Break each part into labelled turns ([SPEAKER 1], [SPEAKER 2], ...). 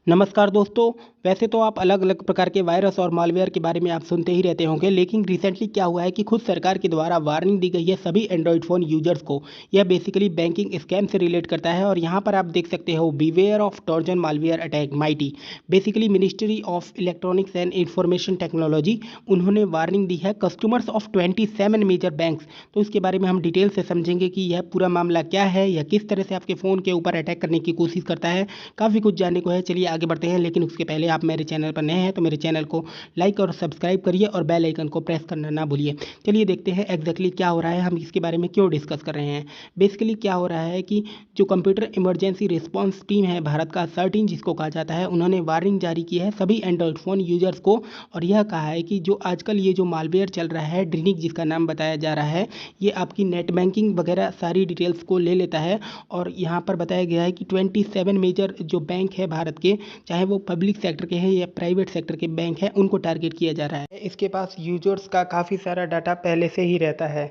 [SPEAKER 1] नमस्कार दोस्तों। वैसे तो आप अलग अलग प्रकार के वायरस और मालवेयर के बारे में आप सुनते ही रहते होंगे, लेकिन रिसेंटली क्या हुआ है कि खुद सरकार के द्वारा वार्निंग दी गई है सभी एंड्रॉयड फ़ोन यूजर्स को। यह बेसिकली बैंकिंग स्कैम से रिलेट करता है और यहाँ पर आप देख सकते हो beware of Trojan malware attack mighty. Basically ministry of electronics and information technology उन्होंने वार्निंग दी है कस्टमर्स ऑफ 27 मेजर बैंक्स। तो इसके बारे में हम डिटेल से समझेंगे कि यह पूरा मामला क्या है, यह किस तरह से आपके फ़ोन के ऊपर अटैक करने की कोशिश करता है। काफ़ी कुछ जानने को है, चलिए आगे बढ़ते हैं। लेकिन उसके पहले आप मेरे चैनल पर नए हैं तो मेरे चैनल को लाइक और सब्सक्राइब करिए और बेल आइकन को प्रेस करना ना भूलिए। चलिए देखते हैं एग्जैक्टली क्या हो रहा है, हम इसके बारे में क्यों डिस्कस कर रहे हैं। बेसिकली क्या हो रहा है कि जो कंप्यूटर इमरजेंसी रिस्पांस टीम है भारत का 13 जिसको कहा जाता है, उन्होंने वार्निंग जारी की है सभी एंड्रॉयड फ़ोन यूजर्स को। और यह कहा है कि जो आजकल ये जो मालवेयर चल रहा है ड्रिनिक जिसका नाम बताया जा रहा है, ये आपकी नेट बैंकिंग वगैरह सारी डिटेल्स को ले लेता है। और यहाँ पर बताया गया है कि 27 मेजर जो बैंक है भारत के, चाहे वो पब्लिक सेक्टर के हैं या प्राइवेट सेक्टर के बैंक हैं, उनको टारगेट किया जा रहा है। इसके पास यूजर्स का काफ़ी सारा डाटा पहले से ही रहता है।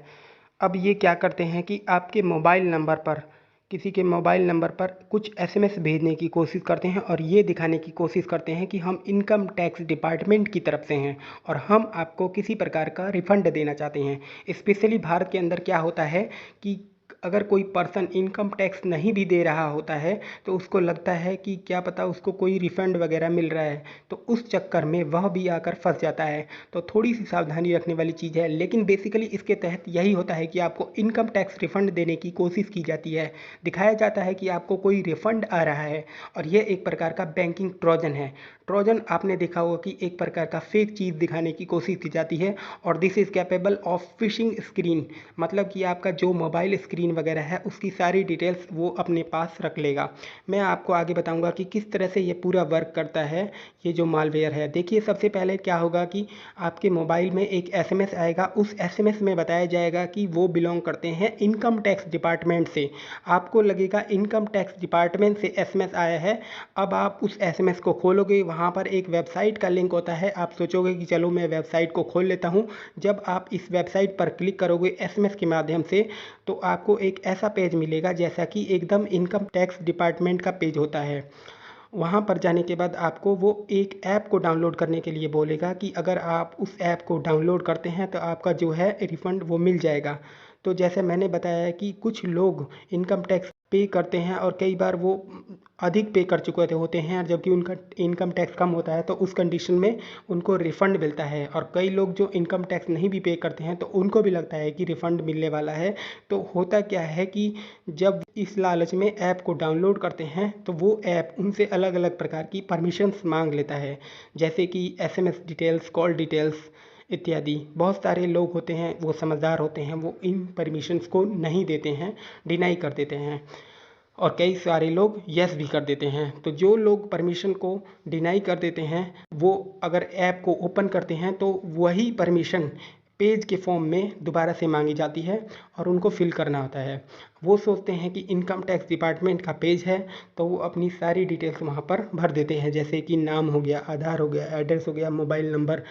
[SPEAKER 1] अब ये क्या करते हैं कि आपके मोबाइल नंबर पर, किसी के मोबाइल नंबर पर कुछ एसएमएस भेजने की कोशिश करते हैं और ये दिखाने की कोशिश करते हैं कि हम इनकम टैक्स डिपार्टमेंट की तरफ से हैं और हम आपको किसी प्रकार का रिफंड देना चाहते हैं। स्पेशली भारत के अंदर क्या होता है कि अगर कोई पर्सन इनकम टैक्स नहीं भी दे रहा होता है तो उसको लगता है कि क्या पता उसको कोई रिफंड वगैरह मिल रहा है, तो उस चक्कर में वह भी आकर फंस जाता है। तो थोड़ी सी सावधानी रखने वाली चीज़ है, लेकिन बेसिकली इसके तहत यही होता है कि आपको इनकम टैक्स रिफंड देने की कोशिश की जाती है। दिखाया जाता है कि आपको कोई रिफंड आ रहा है और यह एक प्रकार का बैंकिंग ट्रोजन है। ट्रोजन आपने देखा होगा कि एक प्रकार का फेक चीज़ दिखाने की कोशिश की जाती है और this is capable of fishing screen, मतलब कि आपका जो मोबाइल स्क्रीन वगैरह है उसकी सारी डिटेल्स वो अपने पास रख लेगा। मैं आपको आगे बताऊंगा कि किस तरह से ये पूरा वर्क करता है ये जो मालवेयर है। देखिए सबसे पहले क्या होगा कि आपके मोबाइल में एक एसएमएस आएगा, उस एसएमएस में बताया जाएगा कि वो बिलोंग करते हैं इनकम टैक्स डिपार्टमेंट से। आपको लगेगा इनकम टैक्स डिपार्टमेंट से एसएमएस आया है। अब आप उस एसएमएस को खोलोगे, वहाँ पर एक वेबसाइट का लिंक होता है। आप सोचोगे कि चलो मैं वेबसाइट को खोल लेता हूँ। जब आप इस वेबसाइट पर क्लिक करोगे एसएमएस के माध्यम से तो आपको एक ऐसा पेज मिलेगा जैसा कि एकदम इनकम टैक्स डिपार्टमेंट का पेज होता है। वहाँ पर जाने के बाद आपको वो एक ऐप को डाउनलोड करने के लिए बोलेगा कि अगर आप उस ऐप को डाउनलोड करते हैं तो आपका जो है रिफ़ंड वो मिल जाएगा। तो जैसे मैंने बताया कि कुछ लोग इनकम टैक्स पे करते हैं और कई बार वो अधिक पे कर चुके होते हैं, जबकि उनका इनकम टैक्स कम होता है, तो उस कंडीशन में उनको रिफ़ंड मिलता है। और कई लोग जो इनकम टैक्स नहीं भी पे करते हैं तो उनको भी लगता है कि रिफ़ंड मिलने वाला है। तो होता क्या है कि जब इस लालच में ऐप को डाउनलोड करते हैं तो वो ऐप उनसे अलग अलग प्रकार की परमिशंस मांग लेता है, जैसे कि एसएमएस डिटेल्स, कॉल डिटेल्स इत्यादि। बहुत सारे लोग होते हैं वो समझदार होते हैं, वो इन परमिशंस को नहीं देते हैं, डिनाई कर देते हैं और कई सारे लोग यस भी कर देते हैं। तो जो लोग परमिशन को डिनाई कर देते हैं वो अगर ऐप को ओपन करते हैं तो वही परमिशन पेज के फॉर्म में दोबारा से मांगी जाती है और उनको फिल करना होता है। वो सोचते हैं कि इनकम टैक्स डिपार्टमेंट का पेज है तो वो अपनी सारी डिटेल्स वहाँ पर भर देते हैं, जैसे कि नाम हो गया, आधार हो गया, एड्रेस हो गया, मोबाइल नंबर,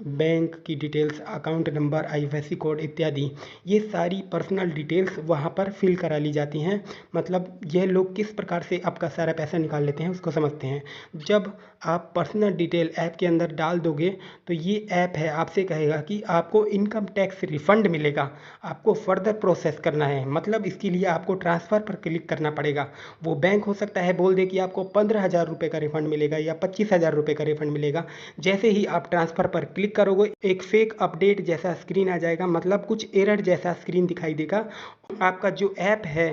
[SPEAKER 1] बैंक की details, account number, IFSC code इत्यादि। ये सारी पर्सनल डिटेल्स वहाँ पर फिल करा ली जाती हैं। मतलब ये लोग किस प्रकार से आपका सारा पैसा निकाल लेते हैं उसको समझते हैं। जब आप पर्सनल डिटेल ऐप के अंदर डाल दोगे तो ये ऐप है आपसे कहेगा कि आपको इनकम टैक्स रिफंड मिलेगा, आपको फर्दर प्रोसेस करना है। मतलब इसके लिए आपको ट्रांसफ़र पर क्लिक करना पड़ेगा। वो बैंक हो सकता है बोल दे कि आपको 15,000 रुपये का रिफंड मिलेगा या 25,000 रुपये का रिफंड मिलेगा। जैसे ही आप ट्रांसफ़र पर क्लिक करोगे एक फेक अपडेट जैसा स्क्रीन आ जाएगा, मतलब कुछ एरर जैसा स्क्रीन दिखाई देगा। आपका जो ऐप है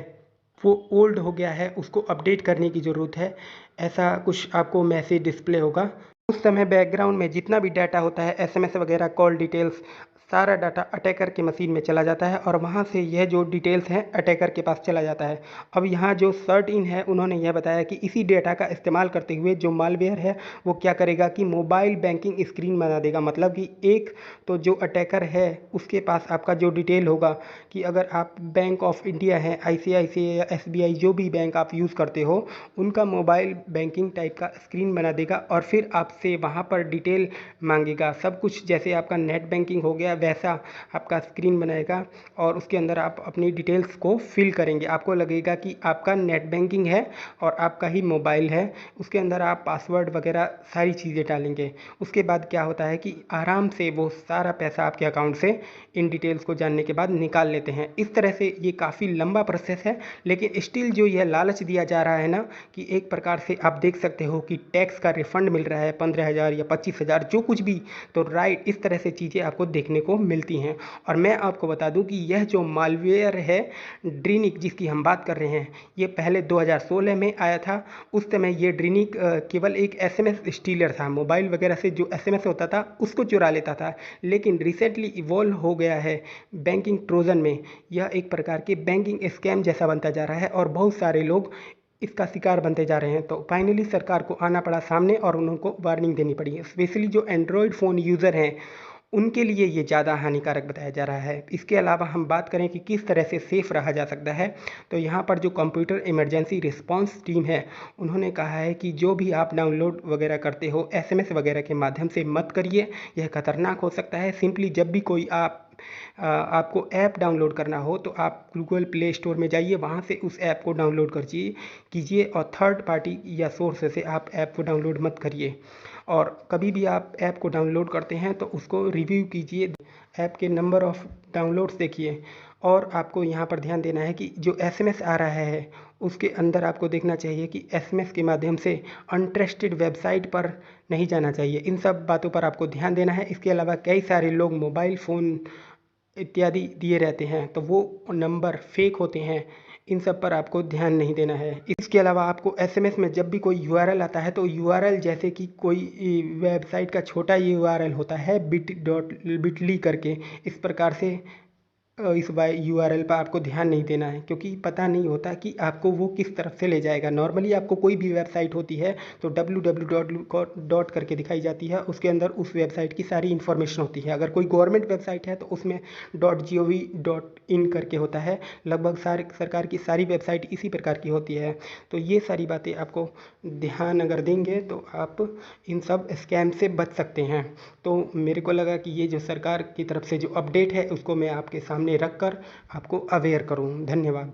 [SPEAKER 1] वो ओल्ड हो गया है, उसको अपडेट करने की ज़रूरत है, ऐसा कुछ आपको मैसेज डिस्प्ले होगा। उस समय बैकग्राउंड में जितना भी डाटा होता है, एसएमएस वगैरह, कॉल डिटेल्स, सारा डाटा अटैकर के मशीन में चला जाता है और वहाँ से यह जो डिटेल्स हैं अटैकर के पास चला जाता है। अब यहाँ जो सर्ट इन है उन्होंने यह बताया कि इसी डेटा का इस्तेमाल करते हुए जो मालवेयर है वो क्या करेगा कि मोबाइल बैंकिंग स्क्रीन बना देगा। मतलब कि एक तो जो अटैकर है उसके पास आपका जो डिटेल होगा कि अगर आप बैंक ऑफ इंडिया है, आईसीआईसीआई या एसबीआई, जो भी बैंक आप यूज़ करते हो, उनका मोबाइल बैंकिंग टाइप का स्क्रीन बना देगा और फिर आपसे वहाँ पर डिटेल मांगेगा। सब कुछ जैसे आपका नेट बैंकिंग हो गया, वैसा आपका स्क्रीन बनाएगा और उसके अंदर आप अपनी डिटेल्स को फिल करेंगे। आपको लगेगा कि आपका नेट बैंकिंग है और आपका ही मोबाइल है। उसके अंदर आप पासवर्ड वगैरह सारी चीज़ें डालेंगे। उसके बाद क्या होता है कि आराम से वो सारा पैसा आपके अकाउंट से इन डिटेल्स को जानने के बाद निकाल लेते हैं। इस तरह से ये काफ़ी लंबा प्रोसेस है, लेकिन स्टिल जो यह लालच दिया जा रहा है ना कि एक प्रकार से आप देख सकते हो कि टैक्स का रिफंड मिल रहा है 15,000 या 25,000 जो कुछ भी, तो राइट इस तरह से चीज़ें आपको देखने को मिलती हैं। और मैं आपको बता दूं कि यह जो मालवेयर है ड्रीनिक जिसकी हम बात कर रहे हैं, ये पहले 2016 में आया था। उस समय ये ड्रीनिक केवल एक एसएमएस स्टीलर था। मोबाइल वगैरह से जो एसएमएस होता था उसको चुरा लेता था, लेकिन रिसेंटली इवॉल्व हो गया है बैंकिंग ट्रोजन में। यह एक प्रकार के बैंकिंग स्कैम जैसा बनता जा रहा है और बहुत सारे लोग इसका शिकार बनते जा रहे हैं। तो फाइनली सरकार को आना पड़ा सामने और उनको वार्निंग देनी पड़ी है। स्पेशली जो एंड्रॉयड फ़ोन यूज़र हैं उनके लिए ये ज़्यादा हानिकारक बताया जा रहा है। इसके अलावा हम बात करें कि किस तरह से सेफ़ रहा जा सकता है, तो यहाँ पर जो कंप्यूटर इमरजेंसी रिस्पांस टीम है उन्होंने कहा है कि जो भी आप डाउनलोड वगैरह करते हो एसएमएस वगैरह के माध्यम से मत करिए, यह खतरनाक हो सकता है। सिंपली जब भी कोई आपको ऐप डाउनलोड करना हो तो आप गूगल प्ले स्टोर में जाइए, वहाँ से उस ऐप को डाउनलोड कीजिए और थर्ड पार्टी या सोर्स से आप ऐप को डाउनलोड मत करिए। और कभी भी आप ऐप को डाउनलोड करते हैं तो उसको रिव्यू कीजिए, ऐप के नंबर ऑफ़ डाउनलोड्स देखिए। और आपको यहाँ पर ध्यान देना है कि जो एसएमएस आ रहा है उसके अंदर आपको देखना चाहिए कि एसएमएस के माध्यम से अनट्रस्टेड वेबसाइट पर नहीं जाना चाहिए। इन सब बातों पर आपको ध्यान देना है। इसके अलावा कई सारे लोग मोबाइल फ़ोन इत्यादि दिए रहते हैं तो वो नंबर फेक होते हैं। इन सब पर आपको ध्यान नहीं देना है। इसके अलावा आपको एसएमएस में जब भी कोई यूआरएल आता है तो यूआरएल जैसे कि कोई वेबसाइट का छोटा यूआरएल होता है बिटली करके, इस प्रकार से इस यूआरएल पर आपको ध्यान नहीं देना है, क्योंकि पता नहीं होता कि आपको वो किस तरफ से ले जाएगा। नॉर्मली आपको कोई भी वेबसाइट होती है तो www करके दिखाई जाती है, उसके अंदर उस वेबसाइट की सारी इन्फॉर्मेशन होती है। अगर कोई गवर्नमेंट वेबसाइट है तो उसमें .gov.in करके होता है। लगभग सारे सरकार की सारी वेबसाइट इसी प्रकार की होती है। तो ये सारी बातें आपको ध्यान अगर देंगे तो आप इन सब स्कैम से बच सकते हैं। तो मेरे को लगा कि ये जो सरकार की तरफ से जो अपडेट है उसको मैं आपके सामने रख कर आपको अवेयर करूं। धन्यवाद।